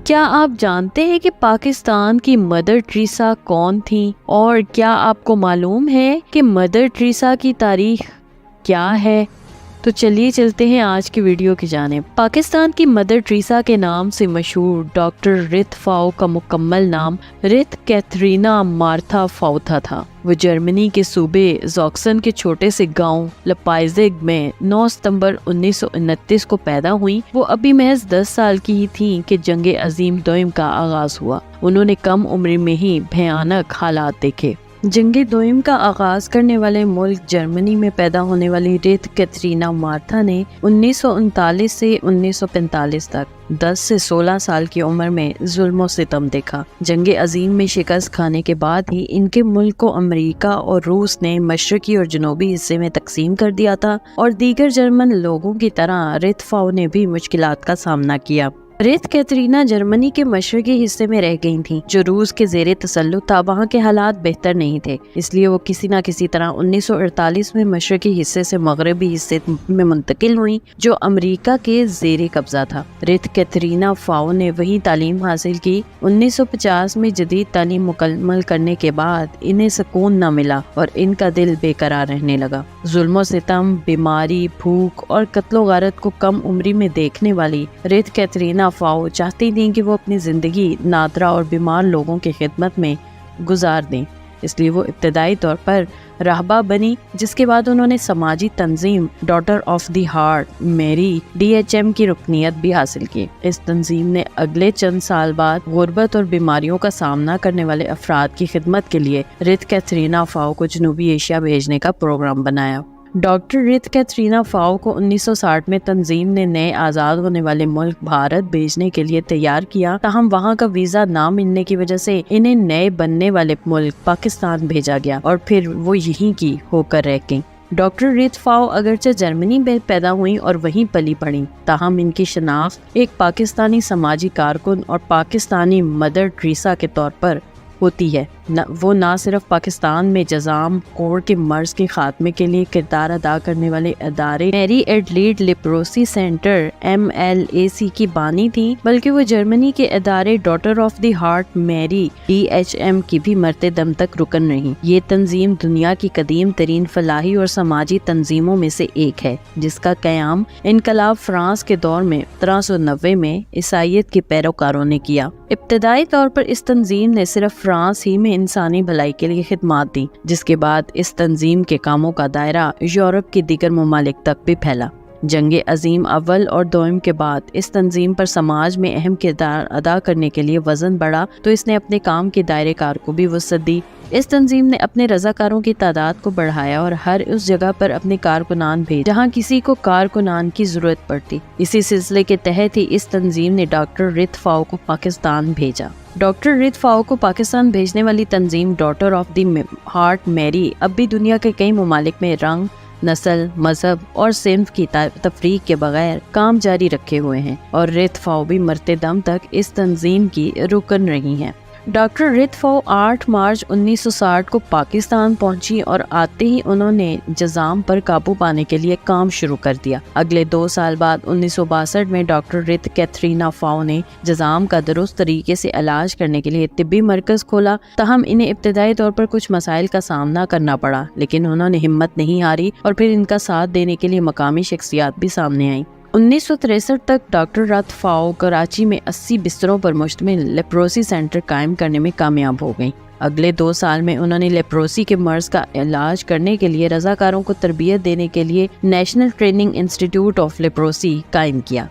کیا آپ جانتے ہیں کہ پاکستان کی مدر ٹریسا کون تھیں؟ اور کیا آپ کو معلوم ہے کہ مدر ٹریسا کی تاریخ کیا ہے؟ تو چلیے چلتے ہیں آج کی ویڈیو کی جانب۔ پاکستان کی مدر ٹریسا کے نام سے مشہور ڈاکٹر رت فاؤ کا مکمل نام رت کیتھرینا مارتھا فاؤتھا تھا۔ وہ جرمنی کے صوبے زاکسن کے چھوٹے سے گاؤں لپائزگ میں 9 ستمبر 1929 کو پیدا ہوئی۔ وہ ابھی محض 10 سال کی ہی تھیں کہ جنگ عظیم دوئم کا آغاز ہوا۔ انہوں نے کم عمر میں ہی بھیانک حالات دیکھے۔ جنگ دوئم کا آغاز کرنے والے ملک جرمنی میں پیدا ہونے والی رت کیتھرینا مارتھا نے 1939 سے 1945 تک 10 سے 16 سال کی عمر میں ظلم و ستم دیکھا۔ جنگ عظیم میں شکست کھانے کے بعد ہی ان کے ملک کو امریکہ اور روس نے مشرقی اور جنوبی حصے میں تقسیم کر دیا تھا، اور دیگر جرمن لوگوں کی طرح رت فاؤ نے بھی مشکلات کا سامنا کیا۔ رت کیتھرینا جرمنی کے مشرقی حصے میں رہ گئی تھیں جو روس کے زیر تسلط تھا۔ وہاں کے حالات بہتر نہیں تھے، اس لیے وہ کسی نہ کسی طرح 1948 میں مشرقی حصے سے مغربی حصے میں منتقل ہوئیں جو امریکہ کے زیر قبضہ تھا۔ رت کیتھرینا فاؤ نے وہیں تعلیم حاصل کی۔ 1950 میں جدید تعلیم مکمل کرنے کے بعد انہیں سکون نہ ملا اور ان کا دل بے قرار رہنے لگا۔ ظلم و ستم، بیماری، بھوک اور قتل و غارت کو کم عمری میں دیکھنے والی رت کیتھرینا فاؤ چاہتی تھیں کہ وہ اپنی زندگی نادرا اور بیمار لوگوں کی خدمت میں گزار دیں، اس لیے وہ ابتدائی طور پر راہبہ بنی، جس کے بعد انہوں نے سماجی تنظیم ڈاٹر آف دی ہارٹ میری DHM کی رکنیت بھی حاصل کی۔ اس تنظیم نے اگلے چند سال بعد غربت اور بیماریوں کا سامنا کرنے والے افراد کی خدمت کے لیے رت کیتھرینا فاؤ کو جنوبی ایشیا بھیجنے کا پروگرام بنایا۔ ڈاکٹر رت کیتھرینا فاؤ کو 1960 میں تنظیم نے نئے آزاد ہونے والے ملک بھارت بھیجنے کے لیے تیار کیا، تاہم وہاں کا ویزا نہ ملنے کی وجہ سے انہیں نئے بننے والے ملک پاکستان بھیجا گیا اور پھر وہ یہیں کی ہو کر رہ گئیں۔ ڈاکٹر رت فاؤ اگرچہ جرمنی میں پیدا ہوئیں اور وہیں پلی بڑھیں، تاہم ان کی شناخت ایک پاکستانی سماجی کارکن اور پاکستانی مدر ٹریسا کے طور پر ہوتی ہے۔ وہ نہ صرف پاکستان میں جذام کوڑ کے مرض کے خاتمے کے لیے کردار ادا کرنے والے ادارے میری ایڈلیڈ لیپروسی سینٹر MLAC کی بانی تھیں، بلکہ وہ جرمنی کے ادارے ڈاٹر آف دی ہارٹ میری DHM کی بھی مرتے دم تک رکن رہیں۔ یہ تنظیم دنیا کی قدیم ترین فلاحی اور سماجی تنظیموں میں سے ایک ہے، جس کا قیام انقلاب فرانس کے دور میں 1790 میں عیسائیت کے پیروکاروں نے کیا۔ ابتدائی طور پر اس تنظیم نے صرف فرانس ہی میں انسانی بھلائی کے لیے خدمات دی، جس کے بعد اس تنظیم کے کاموں کا دائرہ یورپ کے دیگر ممالک تک بھی پھیلا۔ جنگ عظیم اول اور دوئم کے بعد اس تنظیم پر سماج میں اہم کردار ادا کرنے کے لیے وزن بڑھا، تو اس نے اپنے کام کے دائرے کار کو بھی وسعت دی۔ اس تنظیم نے اپنے رضاکاروں کی تعداد کو بڑھایا اور ہر اس جگہ پر اپنے کارکنان بھیج جہاں کسی کو کارکنان کی ضرورت پڑتی۔ اسی سلسلے کے تحت ہی اس تنظیم نے ڈاکٹر رت فاؤ کو پاکستان بھیجا۔ ڈاکٹر رت فاؤ کو پاکستان بھیجنے والی تنظیم ڈاٹر آف دی ہارٹ میری اب بھی دنیا کے کئی ممالک میں رنگ، نسل، مذہب اور صنف کی تفریق کے بغیر کام جاری رکھے ہوئے ہیں، اور رت فاؤ بھی مرتے دم تک اس تنظیم کی رکن رہی ہیں۔ ڈاکٹر رت فاؤ 8 مارچ 1960 کو پاکستان پہنچی اور آتے ہی انہوں نے جذام پر قابو پانے کے لیے کام شروع کر دیا۔ اگلے 2 سال بعد 1962 میں ڈاکٹر رت کیتھرینا فاؤ نے جذام کا درست طریقے سے علاج کرنے کے لیے طبی مرکز کھولا، تاہم انہیں ابتدائی طور پر کچھ مسائل کا سامنا کرنا پڑا، لیکن انہوں نے ہمت نہیں ہاری اور پھر ان کا ساتھ دینے کے لیے مقامی شخصیات بھی سامنے آئیں۔ 1963 تک ڈاکٹر رت فاؤ کراچی میں 80 بستروں پر مشتمل لیپروسی سینٹر قائم کرنے میں کامیاب ہو گئیں۔ اگلے 2 سال میں انہوں نے لیپروسی کے مرض کا علاج کرنے کے لیے رضاکاروں کو تربیت دینے کے لیے نیشنل ٹریننگ انسٹیٹیوٹ آف لیپروسی قائم کیا۔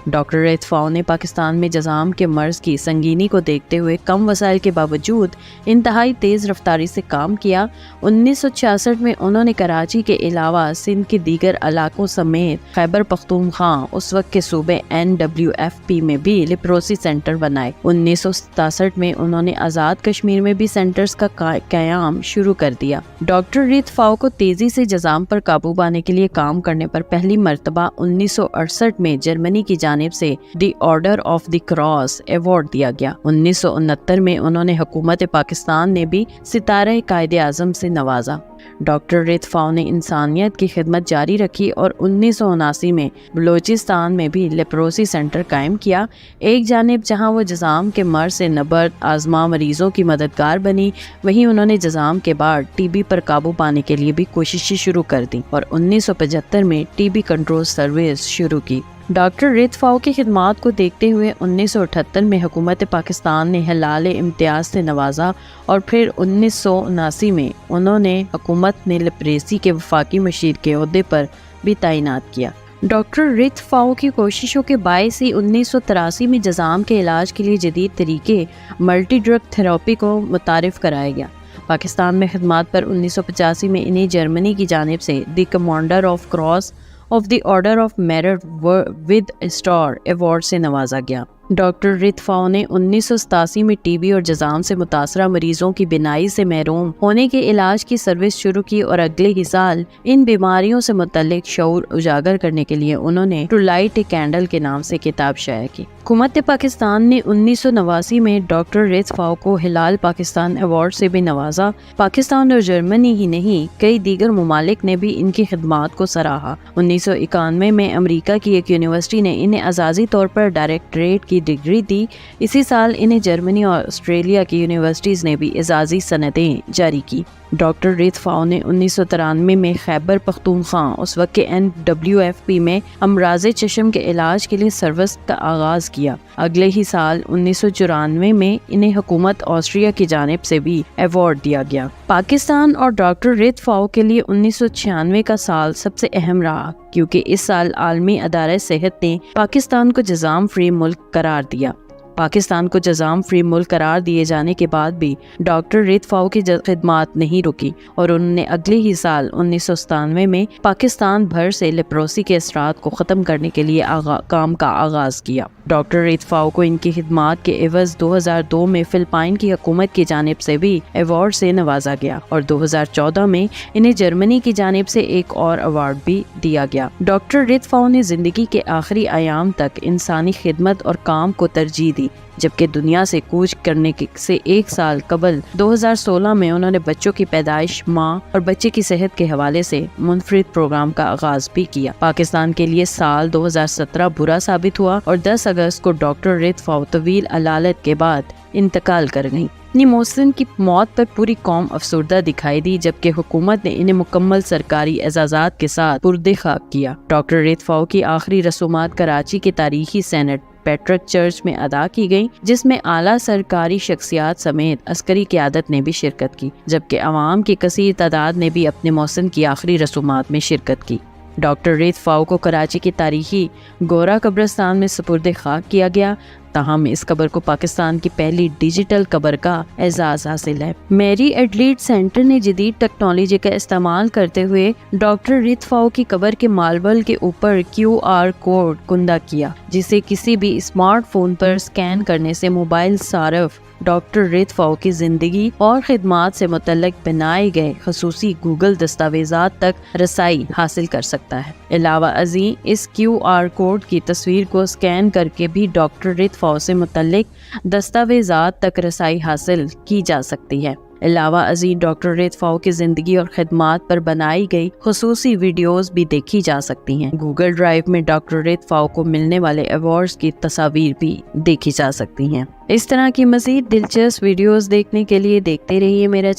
ڈاکٹر رت فاؤ نے پاکستان میں جذام کے مرض کی سنگینی کو دیکھتے ہوئے کم وسائل کے باوجود انتہائی تیز رفتاری سے کام کیا۔ 1966 میں انہوں نے کراچی کے علاوہ سندھ کے دیگر علاقوں سمیت خیبر پختونخوا اس وقت کے صوبے NWFP میں بھی لیپروسی سینٹر بنائے۔ 1967 میں انہوں نے آزاد کشمیر میں بھی سینٹرز کا قیام شروع کر دیا۔ ڈاکٹر رت فاؤ کو تیزی سے جذام پر قابو پانے کے لیے کام کرنے پر پہلی مرتبہ 1968 میں جرمنی کی جانب سے دی order of the cross award دیا گیا۔ 1969 میں انہوں نے حکومت پاکستان نے بھی ستارہ قائد اعظم سے نوازا۔ ڈاکٹر رتفاؤ نے انسانیت کی خدمت جاری رکھی اور 1979 میں بلوچستان میں بھی لیپروسی سینٹر قائم کیا۔ ایک جانب جہاں وہ جذام کے مرض سے نبرد آزما مریضوں کی مددگار بنی، وہیں انہوں نے جذام کے بعد ٹی بی پر قابو پانے کے لیے بھی کوششیں شروع کر دیں اور 1975 میں ٹی بی کنٹرول سروس شروع کی۔ ڈاکٹر رتفاؤ کی خدمات کو دیکھتے ہوئے 1978 میں حکومت پاکستان نے ہلال امتیاز سے نوازا اور پھر 1979 میں انہوں نے حکومت نے لیپریسی کے وفاقی مشیر کے عہدے پر بھی تعینات کیا۔ ڈاکٹر رتفاؤ کی کوششوں کے باعث ہی 1983 میں جذام کے علاج کے لیے جدید طریقے ملٹی ڈرگ تھراپی کو متعارف کرایا گیا۔ پاکستان میں خدمات پر 1985 میں انہیں جرمنی کی جانب سے the commander of cross of the order of merit with star award سے نوازا گیا۔ ڈاکٹر رتفاؤ نے 1987 میں ٹی بی اور جذام سے متاثرہ مریضوں کی بینائی سے محروم ہونے کے علاج کی سروس شروع کی اور اگلے ہی سال ان بیماریوں سے متعلق شعور اجاگر کرنے کے لیے انہوں نے ٹو لائٹ اے کینڈل کے نام سے کتاب شائع کی۔ حکومت پاکستان نے 1989 میں ڈاکٹر رتفاؤ کو ہلال پاکستان ایوارڈ سے بھی نوازا۔ پاکستان اور جرمنی ہی نہیں، کئی دیگر ممالک نے بھی ان کی خدمات کو سراہا۔ 1991 میں امریکہ کی ایک یونیورسٹی نے انہیں اعزازی طور پر ڈائریکٹریٹ کی ڈگری دی۔ اسی سال انہیں جرمنی اور آسٹریلیا کی یونیورسٹیز نے بھی اعزازی سندیں جاری کی۔ ڈاکٹر رتفاؤ نے 1993 میں خیبر پختونخوا اس وقت کے NWFP میں امراض چشم کے علاج کے لیے سروس کا آغاز کیا۔ اگلے ہی سال 1994 میں انہیں حکومت آسٹریا کی جانب سے بھی ایوارڈ دیا گیا۔ پاکستان اور ڈاکٹر رتفاؤ کے لیے 1996 کا سال سب سے اہم رہا، کیونکہ اس سال عالمی ادارہ صحت نے پاکستان کو جذام فری ملک قرار دیا۔ پاکستان کو جذام فری ملک قرار دیے جانے کے بعد بھی ڈاکٹر رتفاؤ کی خدمات نہیں رکی اور انہوں نے اگلے ہی سال 1997 میں پاکستان بھر سے لیپروسی کے اثرات کو ختم کرنے کے لیے کام کا آغاز کیا۔ ڈاکٹر رتفاؤ کو ان کی خدمات کے عوض 2002 میں فلپائن کی حکومت کی جانب سے بھی ایوارڈ سے نوازا گیا اور 2014 میں انہیں جرمنی کی جانب سے ایک اور ایوارڈ بھی دیا گیا۔ ڈاکٹر رتفاؤ نے زندگی کے آخری ایام تک انسانی خدمت اور کام کو ترجیح دی، جبکہ دنیا سے کوچ کرنے سے ایک سال قبل 2016 میں انہوں نے بچوں کی پیدائش، ماں اور بچے کی صحت کے حوالے سے منفرد پروگرام کا آغاز بھی کیا۔ پاکستان کے لیے سال 2017 برا ثابت ہوا اور 10 اگست کو ڈاکٹر رتفاؤ طویل علالت کے بعد انتقال کر گئیں۔ اپنی محسن کی موت پر پوری قوم افسردہ دکھائی دی، جبکہ حکومت نے انہیں مکمل سرکاری اعزازات کے ساتھ پردے خاک کیا۔ ڈاکٹر رتفاؤ کی آخری رسومات کراچی کے تاریخی سینٹ پیٹرک چرچ میں ادا کی گئیں، جس میں اعلیٰ سرکاری شخصیات سمیت عسکری قیادت نے بھی شرکت کی، جبکہ عوام کی کثیر تعداد نے بھی اپنے محسن کی آخری رسومات میں شرکت کی۔ ڈاکٹر رتفاؤ کو کراچی کے تاریخی گورا قبرستان میں سپرد خاک کیا گیا، تاہم اس قبر کو پاکستان کی پہلی ڈیجیٹل قبر کا اعزاز حاصل ہے۔ میری ایڈلیڈ سینٹر نے جدید ٹیکنالوجی کا استعمال کرتے ہوئے ڈاکٹر رتفاؤ کی قبر کے ماربل کے اوپر QR کوڈ کندہ کیا، جسے کسی بھی اسمارٹ فون پر سکین کرنے سے موبائل صارف ڈاکٹر رتفاؤ کی زندگی اور خدمات سے متعلق بنائے گئے خصوصی گوگل دستاویزات تک رسائی حاصل کر سکتا ہے۔ علاوہ ازیں اس QR کوڈ کی تصویر کو سکین کر کے بھی ڈاکٹر رتفاؤ سے متعلق دستاویزات تک رسائی حاصل کی جا سکتی ہے۔ علاوہ ازیں ڈاکٹر رتفاؤ کی زندگی اور خدمات پر بنائی گئی خصوصی ویڈیوز بھی دیکھی جا سکتی ہیں۔ گوگل ڈرائیو میں ڈاکٹر رتفاؤ کو ملنے والے ایوارڈز کی تصاویر بھی دیکھی جا سکتی ہیں۔ اس طرح کی مزید دلچسپ ویڈیوز دیکھنے کے لیے دیکھتے رہیے میرے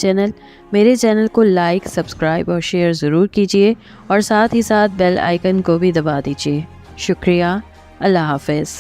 چینل کو لائک، سبسکرائب اور شیئر ضرور کیجیے اور ساتھ ہی ساتھ بیل آئیکن کو بھی دبا دیجیے۔ شکریہ، اللہ حافظ۔